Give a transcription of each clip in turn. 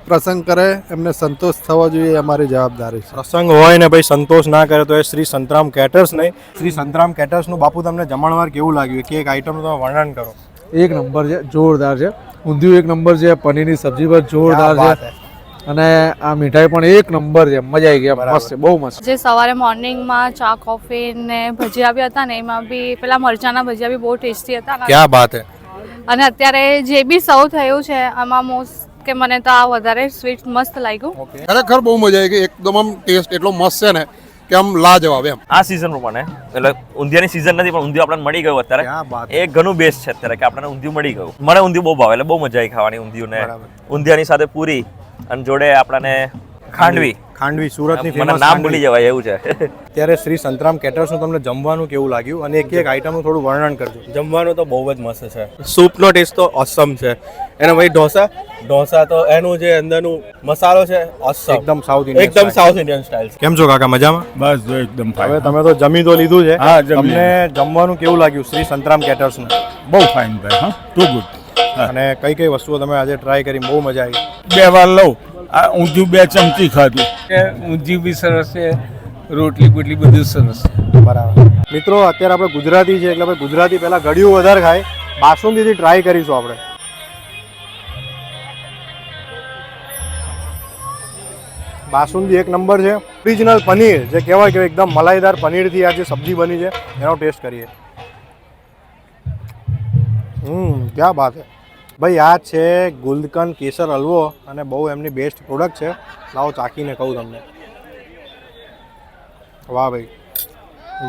પ્રસંગ કરે એમને સંતોષ થવો જોઈએ એ અમારી જવાબદારી છે. પ્રસંગ હોય ને ભાઈ સંતોષ ના કરે તો એ શ્રી સંતરામ કેટર્સ નહીં. શ્રી સંતરામ કેટર્સનું બાપુ તમને જમણવાર કેવું લાગ્યું? કે એક આઈટમનું તમે વર્ણન કરો. એક નંબર છે, જોરદાર છે. ઊંધિયું એક નંબર છે, પનીરની સબ્જી પણ જોરદાર છે અને આ મીઠાઈ પણ એક નંબર છે. મજા આવી ગઈ, મસ્ત છે, બહુ મસ્ત. જે સવારે મોર્નિંગમાં ચા કોફી ને ભજીયા બી હતા ને એમાં બી પેલા મરચાના ભજીયા બી બહુ ટેસ્ટી હતા. ક્યાં બાત હે. અને અત્યારે જે બી સર્વ થયું છે આમાં મોસ્ટ કે મને તો આ વધારે સ્વીટ મસ્ત લાગ્યું. ખરેખર બહુ મજા આવી ગઈ. એકદમ આમ ટેસ્ટ એટલો મસ્ત છે ને કે આમ લાજવાબ એમ. આ સિઝન પ્રમાણે એટલે ઊંધિયાની સિઝન નથી પણ ઊંધિયું આપણને મળી ગયું અત્યારે. એ ઘણું બેસ્ટ છે અત્યારે કે આપણને ઊંધિયું મળી ગયું. મને ઊંધિયું બહુ ભાવે એટલે બહુ મજા આવી ખાવાની ઊંધિયું ને ઊંધિયાની સાથે પૂરી અને જોડે આપણને ખાંડવી સુરતની ફેમસ નામ ભૂલી જવાય એવું છે. ત્યારે શ્રી સંતરામ કેટર્સનું તમને જમવાનું કેવું લાગ્યું અને એક એક આઈટમનું થોડું વર્ણન કરજો. જમવાનું તો બહુ જ મસ્ત છે. સૂપનો ટેસ્ટ તો ઓસમ છે. એના પછી ઢોસા તો એનું જે અંદરનું મસાલો છે ઓસમ, એકદમ સાઉથ ઇન્ડિયન સ્ટાઇલ. કેમ છો કાકા, મજામાં? બસ જો એકદમ હવે તમે તો જમી તો લીધું છે. હા, જમી. તમને જમવાનું કેવું લાગ્યું શ્રી સંતરામ કેટર્સનું? બહુ ફાઇન ભાઈ. હા, ટુ ગુડ. અને કઈ કઈ વસ્તુઓ તમે આજે ટ્રાય કરી બહુ મજા આવી? 2 વાર લઉં. આ ઊંધિયું 2 ચમચી ખાધું. ઊંધિયું બી સરસ છે, રોટલી બોટલી બધું સરસ છે. બરાબર. મિત્રો અત્યારે આપણે ગુજરાતી છે એટલે ભાઈ ગુજરાતી પહેલા ગળ્યું વધારે ખાય. બાસુંદીથી ટ્રાય કરીશું આપણે. બાસુંદી એક નંબર છે. ઓરિજિનલ પનીર જે કહેવાય કે એકદમ મલાઈદાર પનીરથી આ જે સબ્જી બની છે એનો ટેસ્ટ કરીએ. ક્યાં બાત છે ભાઈ. આ છે ગુલકંદ કેસર હલવો અને બહુ એમની બેસ્ટ પ્રોડક્ટ છે. લાવો ચાખીને કહું તમને. વાહ ભાઈ,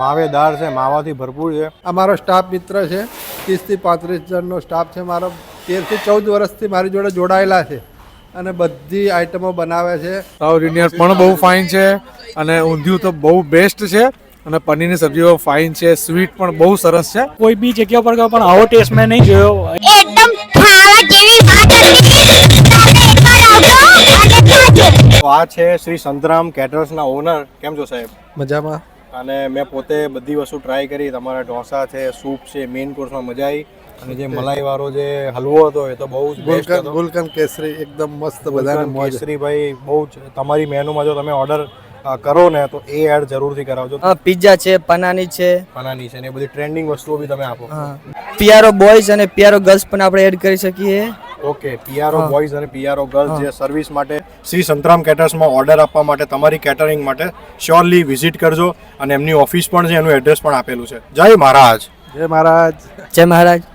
માવેદાર છે, માવાથી ભરપૂર છે. અમારો સ્ટાફ મિત્ર છે, 30 થી 35 જણનો સ્ટાફ છે. મારો 13 થી 14 વર્ષથી મારી જોડે જોડાયેલા છે અને બધી આઈટમો બનાવે છે. સાઉથ ઇન્ડિયન પણ બહુ ફાઇન છે અને ઊંધિયું તો બહુ બેસ્ટ છે અને પનીરની સબ્જીઓ ફાઇન છે. સ્વીટ પણ બહુ સરસ છે. કોઈ બી જગ્યા પર ગયો પણ આવો ટેસ્ટ મેં નહીં જોયો. એકદમ ખાવા જેવી વાત હતી. તો આ છે શ્રી સંતરામ કેટર્સના ઓનર. કેમ છો સાહેબ? મજામાં. અને મેં પોતે બધી વસ્તુ ટ્રાય કરી. તમારા ઢોસા છે, સૂપ છે, મેઇન કોર્સમાં મજા આવી. અને જે મલાઈવાળો જે હલવો હતો એ તો બહુ જ બેસ્ટ હતો. ગુલકંદ કેસરી એકદમ મસ્ત. બધાને મોજ. કેસરી ભાઈ બહુ જ. તમારી મેનુમાં જો તમે ઓર્ડર કરો ને તો એ એડ જરૂરથી કરાવજો. પિઝા છે, પનાની છે ને એ બધી ટ્રેન્ડિંગ વસ્તુઓ બી તમે આપો. પિયારો બોયઝ અને પિયારો ગર્લ્સ પણ આપણે એડ કરી શકીએ. ઓકે, પિયારો બોયઝ અને પિયારો ગર્લ્સ જે સર્વિસ માટે શ્રી સંતરામ કેટર્સમાં ઓર્ડર આપવા માટે તમારી કેટરિંગ માટે શ્યોરલી વિઝિટ કરજો. અને એમની ઓફિસ પણ છે, એનું એડ્રેસ પણ આપેલું છે. જય મહારાજ. જય મહારાજ. જય મહારાજ.